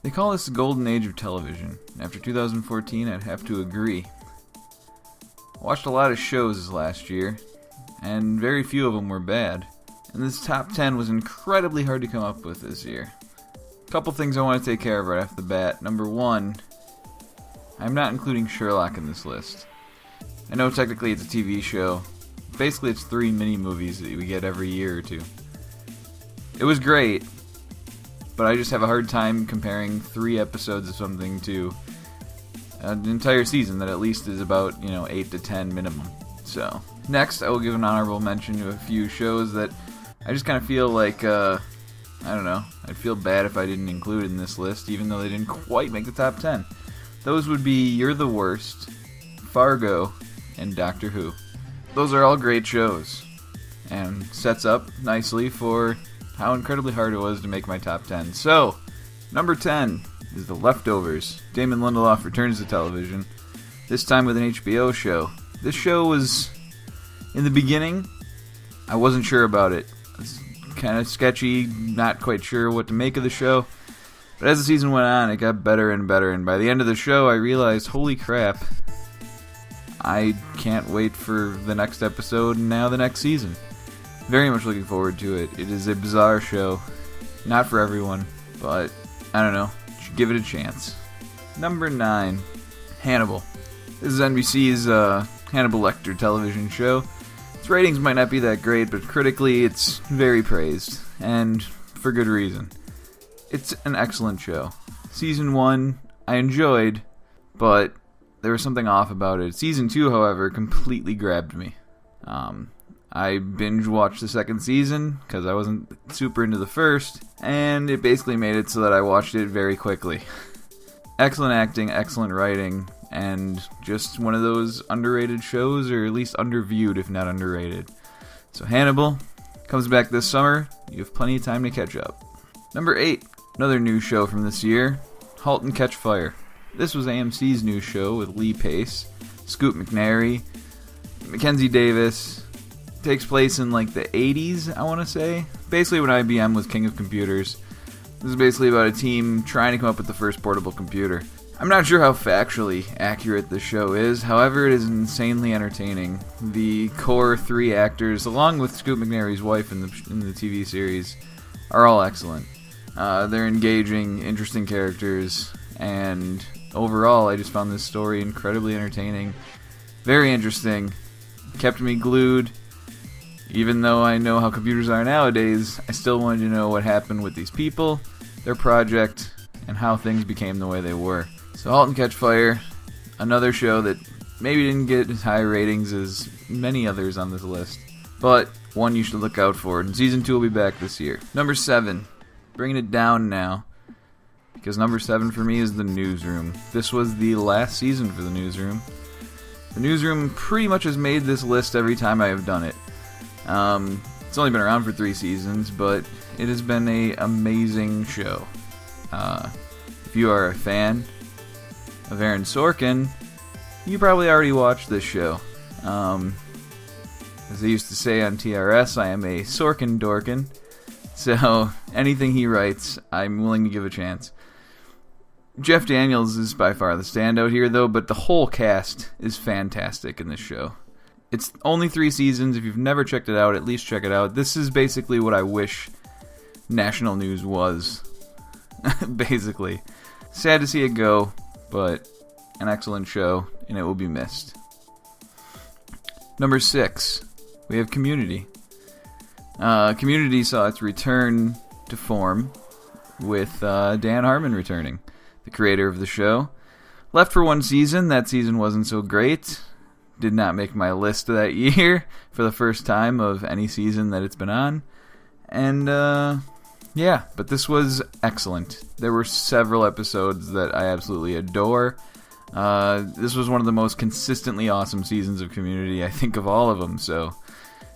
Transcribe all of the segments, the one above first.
They call this the golden age of television. After 2014, I'd have to agree. I watched a lot of shows this last year, and very few of them were bad. And this top 10 was incredibly hard to come up with this year. A couple things I want to take care of right off the bat. Number one, I'm not including Sherlock in this list. I know technically it's a TV show. Basically it's 3 mini-movies that we get every year or two. It was great, but I just have a hard time comparing 3 episodes of something to an entire season that at least is about, 8 to 10 minimum. So, next I will give an honorable mention to a few shows that I just kind of feel like, I'd feel bad if I didn't include in this list, even though they didn't quite make the top 10. Those would be You're the Worst, Fargo, and Doctor Who. Those are all great shows, and sets up nicely for how incredibly hard it was to make my top 10. So, number 10 is The Leftovers. Damon Lindelof returns to television, this time with an HBO show. This show was, in the beginning, I wasn't sure about it. It's kind of sketchy, not quite sure what to make of the show. But as the season went on, it got better and better, and by the end of the show, I realized, holy crap, I can't wait for the next episode and now the next season. Very much looking forward to it. It is a bizarre show. Not for everyone, but I don't know. Should give it a chance. Number 9, Hannibal. This is NBC's Hannibal Lecter television show. Its ratings might not be that great, but critically it's very praised, and for good reason. It's an excellent show. Season 1 I enjoyed, but there was something off about it. Season 2, however, completely grabbed me. I binge-watched the second season, because I wasn't super into the first, and it basically made it so that I watched it very quickly. Excellent acting, excellent writing, and just one of those underrated shows, or at least underviewed, if not underrated. So Hannibal comes back this summer. You have plenty of time to catch up. Number 8, another new show from this year, Halt and Catch Fire. This was AMC's new show with Lee Pace, Scoot McNairy, Mackenzie Davis. Takes place in like the 80s, I want to say. Basically when IBM was king of computers. This is basically about a team trying to come up with the first portable computer. I'm not sure how factually accurate the show is, however it is insanely entertaining. The core 3 actors, along with Scoot McNairy's wife in the TV series, are all excellent. They're engaging, interesting characters, and overall I just found this story incredibly entertaining. Very interesting. Kept me glued. Even though I know how computers are nowadays, I still wanted to know what happened with these people, their project, and how things became the way they were. So Halt and Catch Fire, another show that maybe didn't get as high ratings as many others on this list, but one you should look out for, and Season 2 will be back this year. Number 7, bringing it down now, because number 7 for me is The Newsroom. This was the last season for The Newsroom. The Newsroom pretty much has made this list every time I have done it. It's only been around for 3 seasons, but it has been an amazing show. If you are a fan of Aaron Sorkin, you probably already watched this show. As they used to say on TRS, I am a Sorkin dorkin, so anything he writes, I'm willing to give a chance. Jeff Daniels is by far the standout here, though, but the whole cast is fantastic in this show. It's only 3 seasons. If you've never checked it out, at least check it out. This is basically what I wish national news was. Basically. Sad to see it go, but an excellent show, and it will be missed. Number 6, we have Community. Community saw its return to form with Dan Harmon returning, the creator of the show. Left for 1 season. That season wasn't so great. Did not make my list that year for the first time of any season that it's been on. And, but this was excellent. There were several episodes that I absolutely adore. This was one of the most consistently awesome seasons of Community, I think, of all of them. So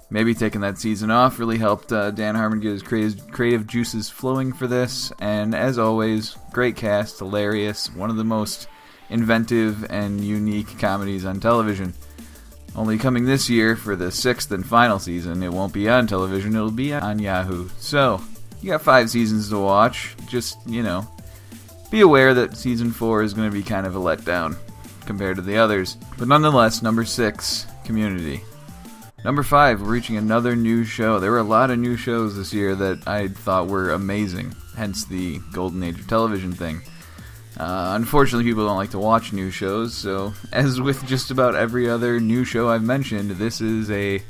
maybe taking that season off really helped Dan Harmon get his creative juices flowing for this. And as always, great cast, hilarious, one of the most inventive and unique comedies on television. Only coming this year for the 6th and final season. It won't be on television, it'll be on Yahoo. So, you got 5 seasons to watch. Just, be aware that Season 4 is going to be kind of a letdown compared to the others. But nonetheless, number 6, Community. Number 5, we're reaching another new show. There were a lot of new shows this year that I thought were amazing, hence the golden age of television thing. Unfortunately, people don't like to watch new shows, so as with just about every other new show I've mentioned, this is a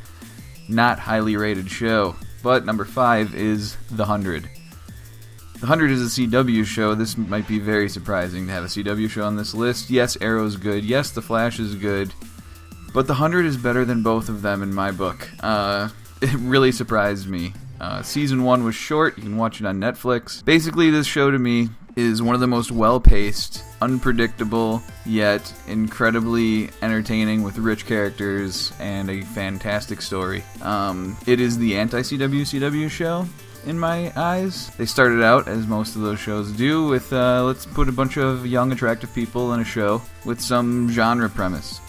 not highly rated show. But number 5 is The 100. The 100 is a CW show. This might be very surprising to have a CW show on this list. Yes, Arrow's good. Yes, The Flash is good. But The 100 is better than both of them in my book. It really surprised me. Season 1 was short. You can watch it on Netflix. Basically, this show to me is one of the most well-paced, unpredictable, yet incredibly entertaining with rich characters and a fantastic story. It is the anti-CW CW show, in my eyes. They started out, as most of those shows do, with let's put a bunch of young, attractive people in a show with some genre premise.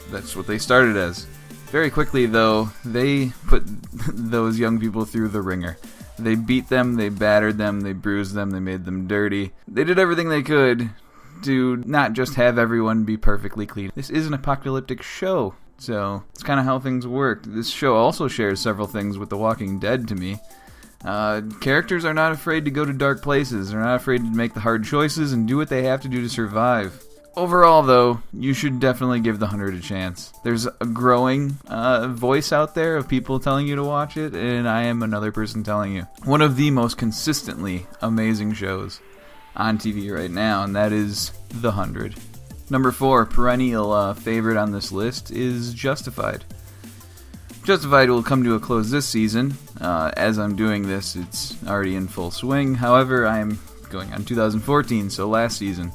That's what they started as. Very quickly, though, they put those young people through the ringer. They beat them, they battered them, they bruised them, they made them dirty. They did everything they could to not just have everyone be perfectly clean. This is an apocalyptic show, so it's kind of how things work. This show also shares several things with The Walking Dead to me. Characters are not afraid to go to dark places. They're not afraid to make the hard choices and do what they have to do to survive. Overall, though, you should definitely give The 100 a chance. There's a growing voice out there of people telling you to watch it, and I am another person telling you. One of the most consistently amazing shows on TV right now, and that is The 100. Number 4, perennial favorite on this list, is Justified. Justified will come to a close this season. As I'm doing this, it's already in full swing. However, I'm going on 2014, so last season.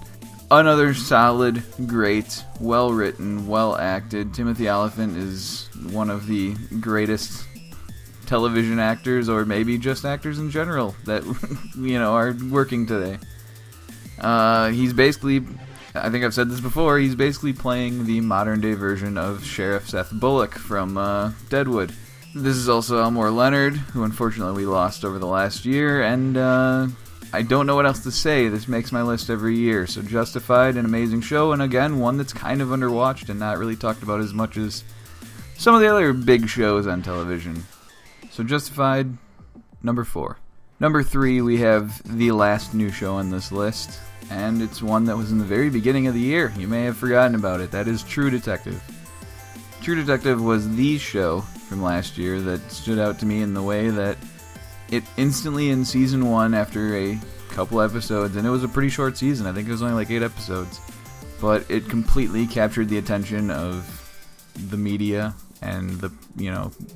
Another solid, great, well-written, well-acted. Timothy Olyphant is one of the greatest television actors, or maybe just actors in general, that are working today. He's basically, I think I've said this before, he's basically playing the modern-day version of Sheriff Seth Bullock from Deadwood. This is also Elmore Leonard, who unfortunately we lost over the last year, and I don't know what else to say. This makes my list every year. So Justified, an amazing show, and again, one that's kind of underwatched and not really talked about as much as some of the other big shows on television. So Justified, number 4. Number 3, we have the last new show on this list, and it's one that was in the very beginning of the year. You may have forgotten about it. That is True Detective. True Detective was the show from last year that stood out to me in the way that it instantly in season 1 after a couple episodes, and it was a pretty short season, I think it was only like 8 episodes, but it completely captured the attention of the media and the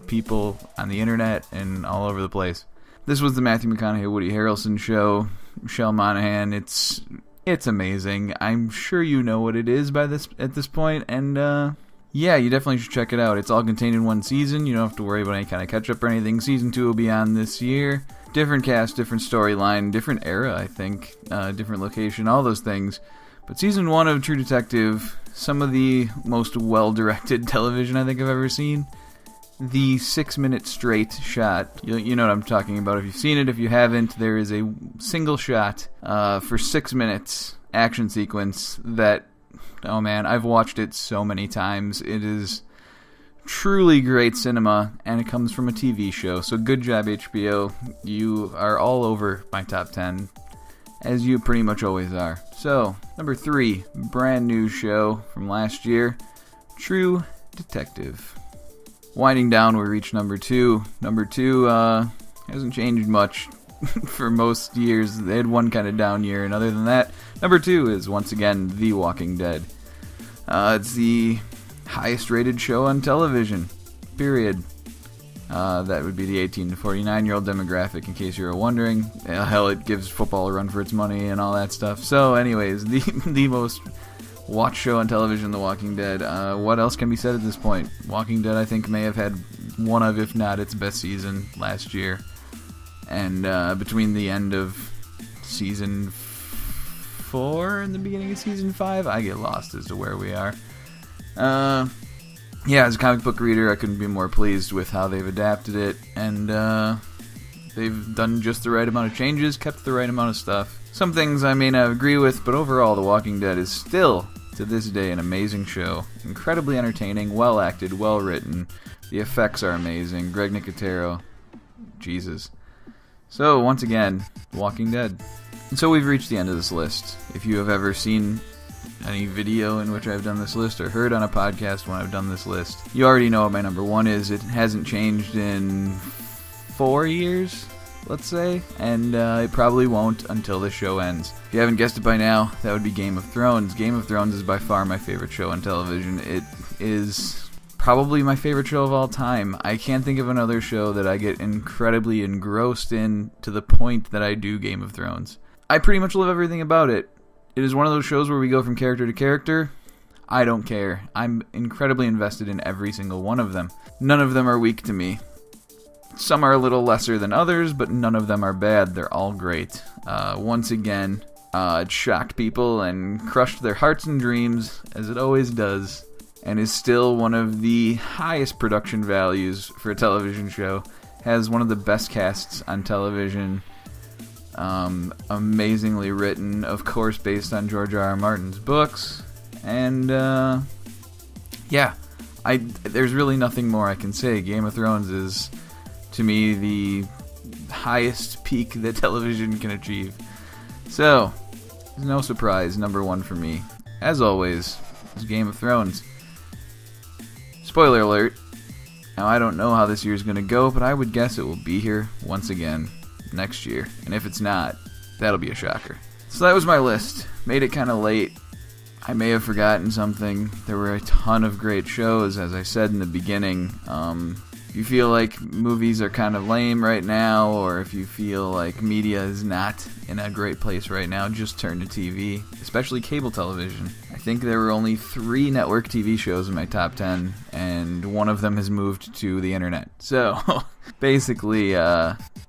people on the internet and all over the place. This was the Matthew McConaughey, Woody Harrelson show. Michelle Monaghan, it's amazing. I'm sure you know what it is at this point, and yeah, you definitely should check it out. It's all contained in one season. You don't have to worry about any kind of catch-up or anything. Season 2 will be on this year. Different cast, different storyline, different era, I think. Different location, all those things. But Season 1 of True Detective, some of the most well-directed television I think I've ever seen. The 6-minute straight shot. You know what I'm talking about if you've seen it. If you haven't, there is a single shot for 6 minutes action sequence that... Oh man, I've watched it so many times. It is truly great cinema, and it comes from a TV show. So good job, HBO. You are all over my top 10, as you pretty much always are. So, number 3, brand new show from last year, True Detective. Winding down, we reach number 2. Number 2 hasn't changed much for most years. They had one kind of down year, and other than that, number 2 is once again The Walking Dead. It's the highest rated show on television, period. That would be the 18 to 49-year-old demographic, in case you were wondering. Hell, it gives football a run for its money and all that stuff. So anyways, the most watched show on television, The Walking Dead. What else can be said at this point? Walking Dead, I think, may have had one of, if not its best season last year. And between the end of season 4 and the beginning of season 5, I get lost as to where we are. Yeah, as a comic book reader, I couldn't be more pleased with how they've adapted it. And They've done just the right amount of changes, kept the right amount of stuff. Some things I may not agree with, but overall The Walking Dead is still, to this day, an amazing show. Incredibly entertaining, well acted, well written. The effects are amazing. Greg Nicotero, Jesus. So, once again, The Walking Dead. And so we've reached the end of this list. If you have ever seen any video in which I've done this list, or heard on a podcast when I've done this list, you already know what my number one is. It hasn't changed in 4 years, let's say, and it probably won't until the show ends. If you haven't guessed it by now, that would be Game of Thrones. Game of Thrones is by far my favorite show on television. It is probably my favorite show of all time. I can't think of another show that I get incredibly engrossed in to the point that I do Game of Thrones. I pretty much love everything about it. It is one of those shows where we go from character to character. I don't care. I'm incredibly invested in every single one of them. None of them are weak to me. Some are a little lesser than others, but none of them are bad. They're all great. Once again, it shocked people and crushed their hearts and dreams, as it always does, and is still one of the highest production values for a television show. Has one of the best casts on television. Amazingly written, of course, based on George R. R. Martin's books. And, there's really nothing more I can say. Game of Thrones is, to me, the highest peak that television can achieve. So, no surprise, number one for me, as always, is Game of Thrones. Spoiler alert. Now, I don't know how this year's going to go, but I would guess it will be here once again next year. And if it's not, that'll be a shocker. So that was my list. Made it kind of late. I may have forgotten something. There were a ton of great shows, as I said in the beginning. If you feel like movies are kind of lame right now, or if you feel like media is not in a great place right now, just turn to TV, especially cable television. I think there were only 3 network TV shows in my top 10, and one of them has moved to the internet. So, basically,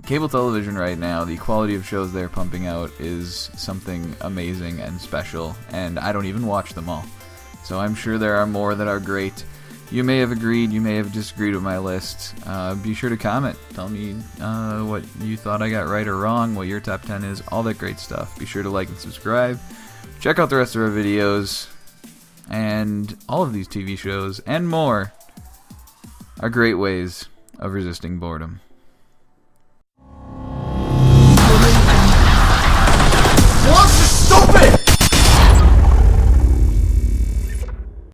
cable television right now, the quality of shows they're pumping out is something amazing and special, and I don't even watch them all. So I'm sure there are more that are great. You may have agreed, you may have disagreed with my list. Be sure to comment. Tell me what you thought I got right or wrong, what your top 10 is, all that great stuff. Be sure to like and subscribe. Check out the rest of our videos. And all of these TV shows and more are great ways of resisting boredom.